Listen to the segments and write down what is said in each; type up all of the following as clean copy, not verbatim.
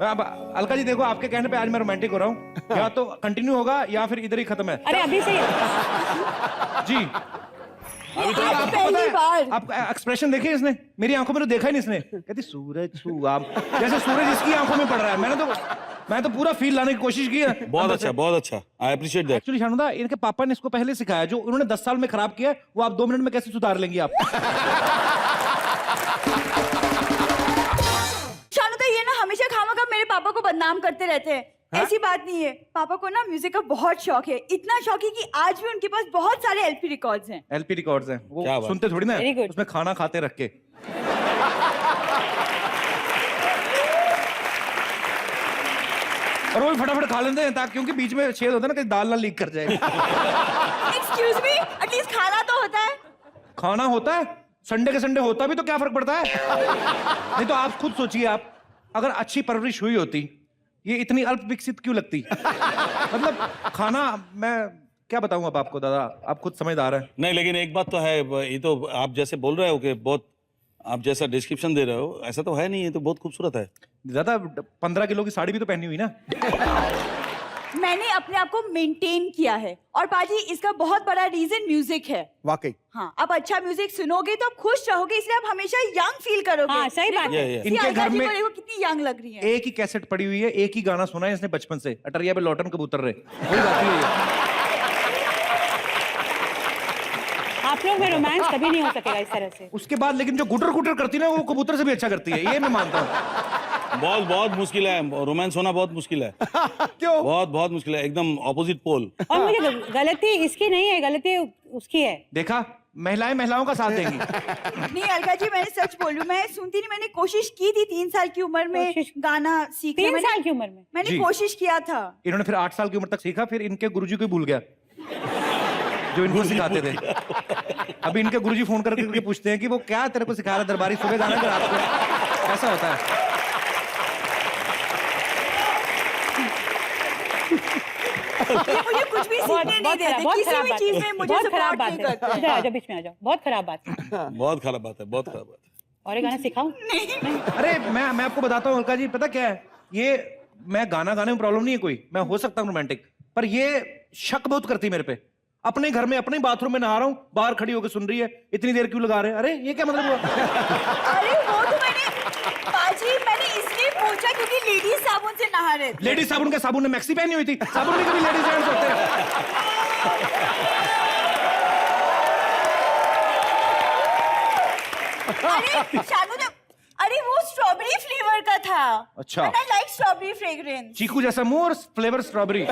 अब अलका जी देखो, आपके कहने पे आज मैं रोमांटिक हो रहा हूँ। या तो कंटिन्यू होगा या फिर इधर ही खत्म है। अरे अभी से जी अभी तो आपको पता है, आप एक्सप्रेशन देखिए इसने, मेरी आंखों में तो देखा ही नहीं इसने। कहती सूरज हुआ, जैसे सूरज इसकी आंखों में पड़ रहा है। मैं तो पूरा फील लाने की कोशिश की है। बहुत अच्छा, बहुत अच्छा, I appreciate that. Actually Shanuda, इनके पापा ने इसको पहले सिखाया, जो उन्होंने 10 साल में खराब किया वो आप 2 मिनट में कैसे सुधार लेंगी आप। शानुदा, ये ना हमेशा खामखा मेरे पापा को बदनाम करते रहते हैं। ऐसी बात नहीं है, पापा को ना म्यूजिक का बहुत शौक है, इतना शौक है कि आज भी उनके पास बहुत सारे एलपी रिकॉर्ड्स हैं। एलपी रिकॉर्ड्स हैं, वो क्या बात। सुनते थोड़ी ना Very है, good. उसमें खाना खाते रख के। और वो भी फटाफट खा लेते हैं, ताकि क्योंकि बीच में छेद होता है ना, कहीं दाल ना लीक कर जाए। एक्सक्यूज मी, एटलीस्ट खाना तो होता है। खाना होता है, संडे के संडे होता भी तो क्या फर्क पड़ता है। नहीं तो आप खुद सोचिए, आप अगर अच्छी परवरिश हुई होती, ये इतनी अल्प विकसित क्यों लगती। मतलब खाना, मैं क्या बताऊं अब आपको दादा, आप खुद समझदार हैं। नहीं, लेकिन एक बात तो है, ये तो आप जैसे बोल रहे हो कि बहुत, आप जैसा डिस्क्रिप्शन दे रहे हो, ऐसा तो है नहीं, ये तो बहुत खूबसूरत है। दादा 15 किलो की साड़ी भी तो पहनी हुई ना। मैंने अपने आप को मेंटेन किया है, और पाजी इसका बहुत बड़ा रीजन म्यूजिक है। वाकई हाँ, आप अच्छा म्यूजिक सुनोगे तो आप खुश रहोगे, इसलिए आप हमेशा यंग फील करोगे। हाँ, सही बात है। ये इनके घर में देखो कितनी यंग लग रही है। एक ही कैसेट पड़ी हुई है, एक ही गाना सुना है इसने बचपन से, अटरिया पे लौटन कबूतर रे, वही गाती है ये। आप लोग में रोमांस कभी नहीं हो सकेगा इस तरह से। उसके बाद लेकिन जो गुटर गुटर करती है ना, वो कबूतर से भी अच्छा करती है, ये मैं मानता हूँ। बहुत बहुत मुश्किल है, रोमांस होना बहुत मुश्किल है। क्यों? बहुत बहुत मुश्किल है, एकदम ऑपोजिट पोल। और मुझे गलती इसकी नहीं है, गलती उसकी है। देखा, महिलाएं महिलाओं का साथ देंगी। नहीं अलका जी, मैंने सच बोलूं, मैं सुनती नहीं, मैंने कोशिश की थी 3 साल की उम्र में गाना सीखने। 3 साल की उम्र में मैंने जी। कोशिश किया था। इन्होंने फिर 8 साल की उम्र तक सीखा, फिर इनके गुरुजी को ही भूल गया जो इनको सिखाते थे। अभी इनके गुरुजी फोन करके पूछते हैं कि वो क्या तेरे को सिखा रहा है, दरबारी सुबह गाना कि रात को, ऐसा होता है। ये मुझे कुछ भी सीखने नहीं देते, किसी भी चीज में मुझे बहुत खराब सपोर्ट बात नहीं है। करते। इधर आ जाओ, बीच में आ जाओ, बहुत खराब बात है। बहुत खराब बात है, बहुत खराब बात है। और ये गाना सिखाऊं? अरे मैं आपको बताता हूँ अलका जी, पता क्या है, ये मैं गाना गाने में प्रॉब्लम नहीं है कोई, मैं हो सकता हूँ रोमांटिक, पर ये शक बहुत करती है मेरे पे। अपने घर में, अपने बाथरूम में नहा रहा हूँ, बाहर खड़ी होकर सुन रही है, इतनी देर क्यों लगा रहे हैं, अरे ये क्या मतलब हुआ। अरे वो तो मैंने इसलिए पूछा क्योंकि लेडीज साबुन से नहा रहे थे। लेडीज साबुन, का साबुन ने मैक्सी पहनी हुई थी, साबुन भी कभी लेडीज हैंड्स होते हैं। अरे शानुदा, अरे वो स्ट्रॉबेरी फ्लेवर का था। अच्छा। I like strawberry fragrance. चीकू जैसा मुंह और फ्लेवर स्ट्रॉबेरी।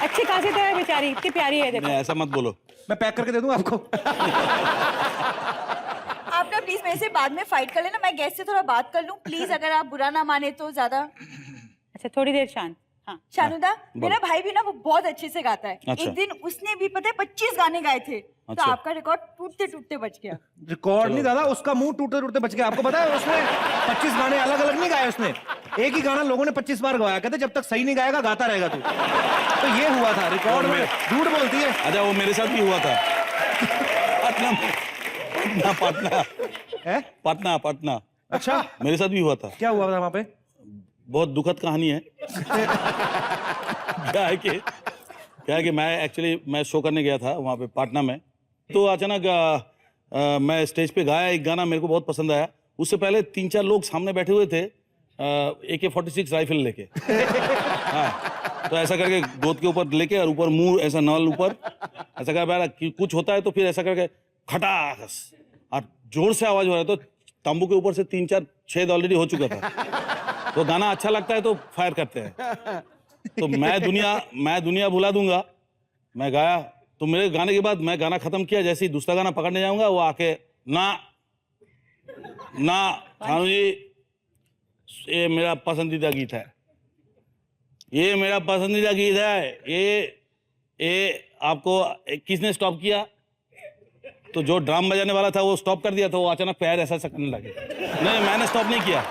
अच्छी खासी तो है बेचारी, इतनी प्यारी है, देखो। नहीं, ऐसा मत बोलो। मैं पैक करके दे दूं आपको। आप ना प्लीज मेरे से बाद में फाइट कर लेना, मैं गेस्ट से थोड़ा बात कर लूं प्लीज, अगर आप बुरा ना माने तो। ज्यादा अच्छा, थोड़ी देर शांत। हाँ, शानुदा, मेरा भाई भी ना वो बहुत अच्छे से गाता है। अच्छा। एक दिन उसने भी पता है 25 गाने गाए थे, तो अच्छा। आपका रिकॉर्ड टूटते टूटते बच गया। रिकॉर्ड नहीं दादा, उसका मुंह टूटते टूटते बच गया। आपको पता है उसने 25 गाने अलग अलग नहीं गाए, उसने एक ही गाना लोगों ने 25 बार गाया। कहते जब तक सही नहीं गाएगा गाता रहेगा तू। तो ये हुआ था रिकॉर्ड में। झूठ बोलती है। अच्छा, वो मेरे साथ भी हुआ था। पटना में, पटना है? पटना पटना। अच्छा, मेरे साथ भी हुआ था। क्या हुआ था वहां पे? बहुत दुखद कहानी है। क्या है कि मैं शो करने गया था वहाँ पे पटना में, तो अचानक मैं स्टेज पे गाया एक गाना, मेरे को बहुत पसंद आया। उससे पहले 3-4 लोग सामने बैठे हुए थे AK-46 राइफल लेके। हाँ, तो ऐसा करके गोद के ऊपर लेके और ऊपर मुंह ऐसा नल ऊपर ऐसा कर, कुछ होता है तो फिर ऐसा करके खटास और जोर से आवाज हो रहा है, तो तंबू के ऊपर से 3-4 छेद ऑलरेडी हो चुका था। तो गाना अच्छा लगता है तो फायर करते हैं। तो मैं दुनिया भुला दूंगा, मैं गाया। तो मेरे गाने के बाद मैं गाना खत्म किया, जैसे ही दूसरा गाना पकड़ने जाऊंगा, वो आके ना खानू जी, ये मेरा पसंदीदा गीत है, ये मेरा पसंदीदा गीत है, ये आपको किसने स्टॉप किया? तो जो ड्रम बजाने वाला था वो स्टॉप कर दिया, तो वो अचानक पैर ऐसा करने लगे। नहीं, मैंने स्टॉप नहीं किया।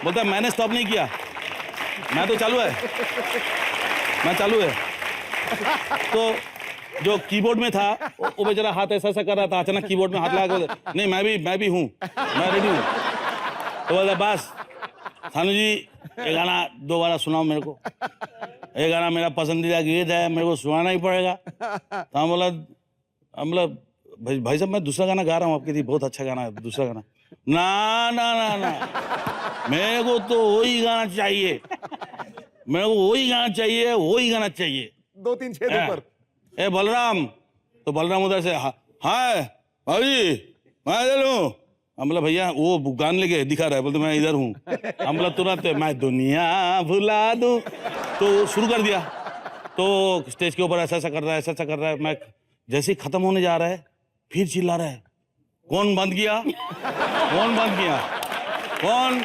बोलता है मैंने स्टॉप नहीं किया, मैं तो चालू है। तो जो कीबोर्ड में था वो बेचारा हाथ ऐसा कर रहा था, अचानक कीबोर्ड में हाथ लगा के नहीं मैं भी हूँ, मैं रेडी हूँ। तो बोला बस सानू जी ये गाना दोबारा सुनाओ मेरे को। ये गाना मेरा पसंदीदा गीत है, मेरे को सुनाना ही पड़ेगा। तो हम बोला भाई साहब मैं दूसरा गाना गा रहा हूँ आपके लिए, बहुत अच्छा गाना है दूसरा गाना। ना ना ना ना, मेरे को तो वही गाना चाहिए, मेरे को वही गाना चाहिए, वही गाना चाहिए। 2 3 6 ऊपर। ए बलराम, तो बलराम उधर से हाँ भाई मैं इधर हूँ। हम बोला भैया वो गान लेके दिखा रहा है, बोलते मैं इधर हूँ। हम बोला तुरंत मैं दुनिया भुला दूं, तो शुरू कर दिया। तो स्टेज के ऊपर ऐसा ऐसा कर रहा है, ऐसा ऐसा कर रहा है। मैं जैसे ही खत्म होने जा रहा है फिर चिल्ला रहा है, कौन बंद किया, कौन बंद किया, कौन?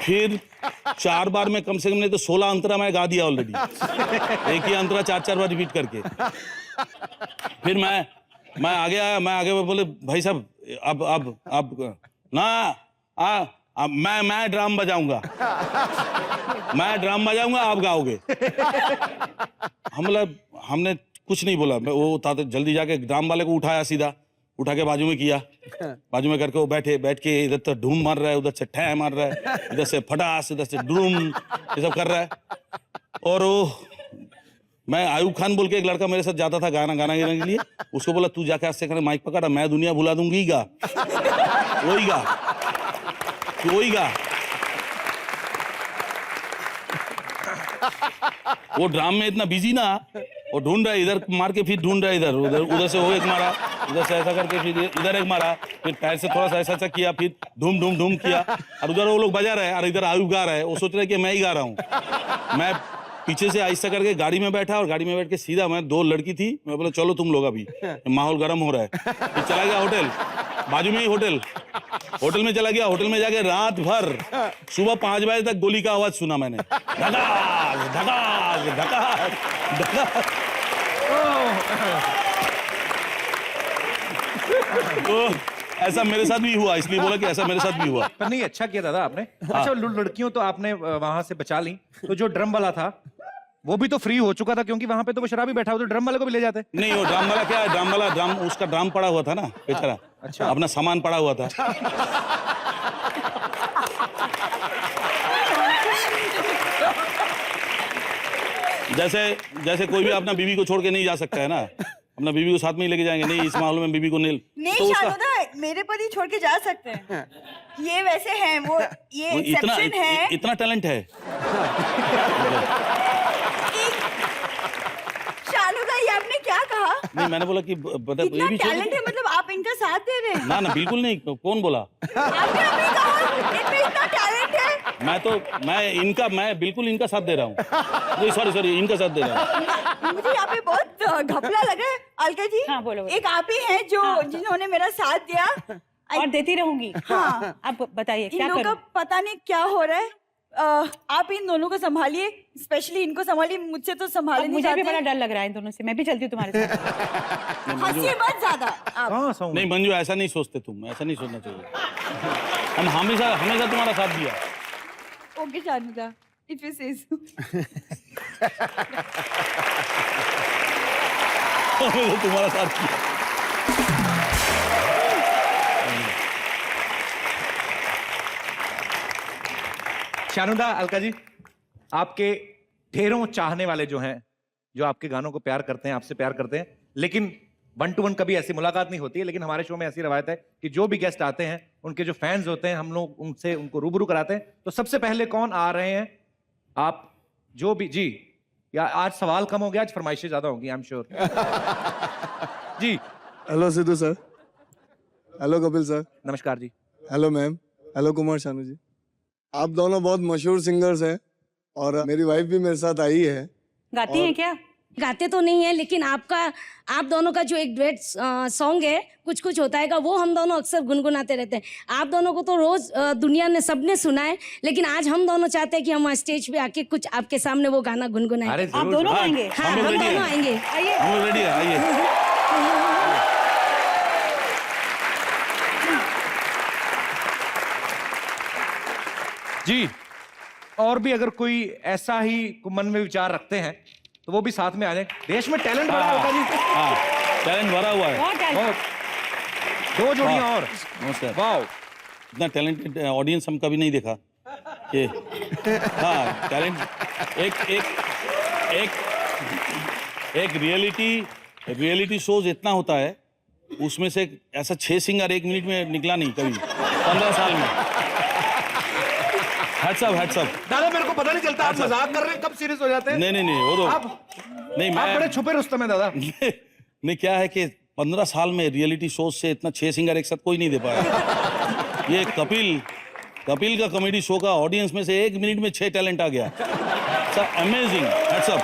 फिर 4 बार में कम से कम नहीं तो 16 अंतरा मैं गा दिया ऑलरेडी, एक ही अंतरा 4 बार रिपीट करके। फिर मैं आगे आया, मैं आगे बोले भाई साहब अब ना मैं ड्राम बजाऊंगा, मैं ड्राम बजाऊंगा, आप गाओगे। हमने कुछ नहीं बोला, वो जल्दी जाके ड्राम वाले को उठाया, सीधा उठा के बाजू में किया, बाजू में करके वो बैठ के इधर तो ढूम मार रहा है, उधर से ठै मार रहा है, इधर से फटास, इधर से ड्रूम, ये सब कर रहा है। और वो मैं आयुब खान बोल के एक लड़का मेरे साथ जाता था गाना गाने के लिए, उसको बोला तू जाके आज से माइक पकड़ा, मैं दुनिया भुला दूंगी गा, वही गा, वही गा। वो ड्राम में इतना बिजी ना, वो ढूंढ रहा है, इधर मार के फिर ढूंढ रहा है, इधर उधर से वो एक मारा, इधर से ऐसा करके फिर इधर एक मारा, फिर पैर से थोड़ा सा ऐसा ऐसा किया, फिर ढूम ढूम ढूम किया। और उधर वो लोग बजा रहे हैं और इधर आयुब गा रहा है, वो सोच रहे कि मैं ही गा रहा हूँ। मैं पीछे से आहिस्ता करके गाड़ी में बैठा, और गाड़ी में बैठ के सीधा, मैं 2 लड़की थी, मैं बोला चलो तुम लोग अभी माहौल गर्म हो रहा है। फिर चला गया होटल, बाजू में ही होटल में चला गया। होटल में जाके रात भर सुबह 5 बजे तक गोली का आवाज सुना मैंने, धगाक धगाक धगाक धगाक। तो ऐसा मेरे साथ भी हुआ, इसलिए बोला कि ऐसा मेरे साथ भी हुआ। पर नहीं, अच्छा किया दादा आपने। अच्छा लड़कियों तो आपने वहां से बचा ली, तो जो ड्रम वाला था वो भी तो फ्री हो चुका था, क्योंकि वहां पे तो वो शराबी बैठा हुआ, तो ड्रम वाले को भी ले जाते। नहीं, वो ड्रम वाला क्या है, ड्रम उसका ड्रम पड़ा हुआ था ना बेचारा, अच्छा अपना सामान पड़ा हुआ था। जैसे कोई भी अपना बीवी को छोड़ के नहीं जा सकता है ना, अपना बीवी को साथ में ही लेके जाएंगे, नहीं इस माहौल में बीवी को नहीं तो शानोदा, मेरे पति छोड़ के जा सकते हैं, ये वैसे हैं, वो ये एक्सेप्शन है। इतना टैलेंट है शानोदा, ये आपने क्या कहा? नहीं, मैंने बोला कि इतना टैलेंट है, मतलब आप इनका साथ दे रहे हैं? ना बिल्कुल नहीं, कौन बोला? आपने अभी कहा इनमें इतना टैलेंट है। मैं बिल्कुल इनका साथ दे रहा हूँ। नहीं सॉरी, इनका साथ दे रहा हूँ। मुझे यहाँ पे बहुत घपला लग रहा है। अलका जी, हाँ, बोलो। एक आप ही हैं जो जिन्होंने मेरा साथ दिया और देती रहूंगी। हाँ, आप बताइए इन क्या लोगों का करूं? पता नहीं क्या हो रहा है। आप इन दोनों को संभालिए, स्पेशली इनको संभालिए, मुझसे तो संभाले नहीं मुझे भी जाते। बड़ा डर लग रहा है इन दोनों से, मैं भी चलती हूँ तुम्हारे साथ। हंसिए मत ज्यादा आप। कहाँ हंसाऊं मैं? नहीं मंजू, ऐसा नहीं सोचते तुम, ऐसा नहीं सोचना चाहिए। हम हमेशा तुम्हारा साथ दिया। ओके शानदा, इफ यू से सो। तुम्हारा साथ दिया। शानुदा, अलका जी, आपके ढेरों चाहने वाले जो हैं, जो आपके गानों को प्यार करते हैं, आपसे प्यार करते हैं, लेकिन 1 to 1 कभी ऐसी मुलाकात नहीं होती है। लेकिन हमारे शो में ऐसी रवायत है कि जो भी गेस्ट आते हैं, उनके जो फैंस होते हैं, हम लोग उनको रूबरू कराते हैं। तो सबसे पहले कौन आ रहे हैं? आप जो भी जी, या आज सवाल कम हो गया, आज फरमाइशें ज्यादा होंगी, आई एम श्योर। जी hello Sidhu sir, hello Kapil sir, नमस्कार जी। Hello ma'am, hello Kumar Shanu ji. आप दोनों बहुत मशहूर सिंगर्स हैं और मेरी वाइफ भी मेरे साथ आई है। गाती हैं क्या? गाते तो नहीं है, लेकिन आप दोनों का जो एक डुएट सॉन्ग है, कुछ कुछ होता है का, वो हम दोनों अक्सर गुनगुनाते रहते हैं। आप दोनों को तो रोज दुनिया ने सबने सुना है, लेकिन आज हम दोनों चाहते हैं कि हम स्टेज पे आके कुछ आपके सामने वो गाना गुनगुनाएं। अरे आप दोनों आएंगे? हाँ, हम दोनों आएंगे। आइए। हम लोग रेडी है, आइए। जी, और भी अगर कोई ऐसा ही मन में विचार रखते हैं तो वो भी साथ में आ जाए। देश में टैलेंट बड़ा होता जी। टैलेंट भरा हुआ है। बहुत टैलेंट। बहुत। दो जोड़ियां और। नमस्कार। वाह। इतना टैलेंटेड ऑडियंस हम कभी नहीं देखा कि हाँ टैलेंट एक रियलिटी शोज इतना होता है, उसमें से ऐसा 6 सिंगर 1 मिनट में निकला नहीं कभी 15 साल में। Hats up. दादा मेरे को पता नहीं चलता आप मजाक कर रहे हैं कब सीरियस हो जाते हैं। नहीं वो तो आप नहीं आप बड़े मैं छुपे रुस्तम है दादा। नहीं क्या है कि 15 साल में रियलिटी शोज से इतना 6 सिंगर एक साथ कोई नहीं दे पाया। ये कपिल का कॉमेडी शो का ऑडियंस में से 1 मिनट में 6 टैलेंट आ गया। अमेजिंग। Hats up.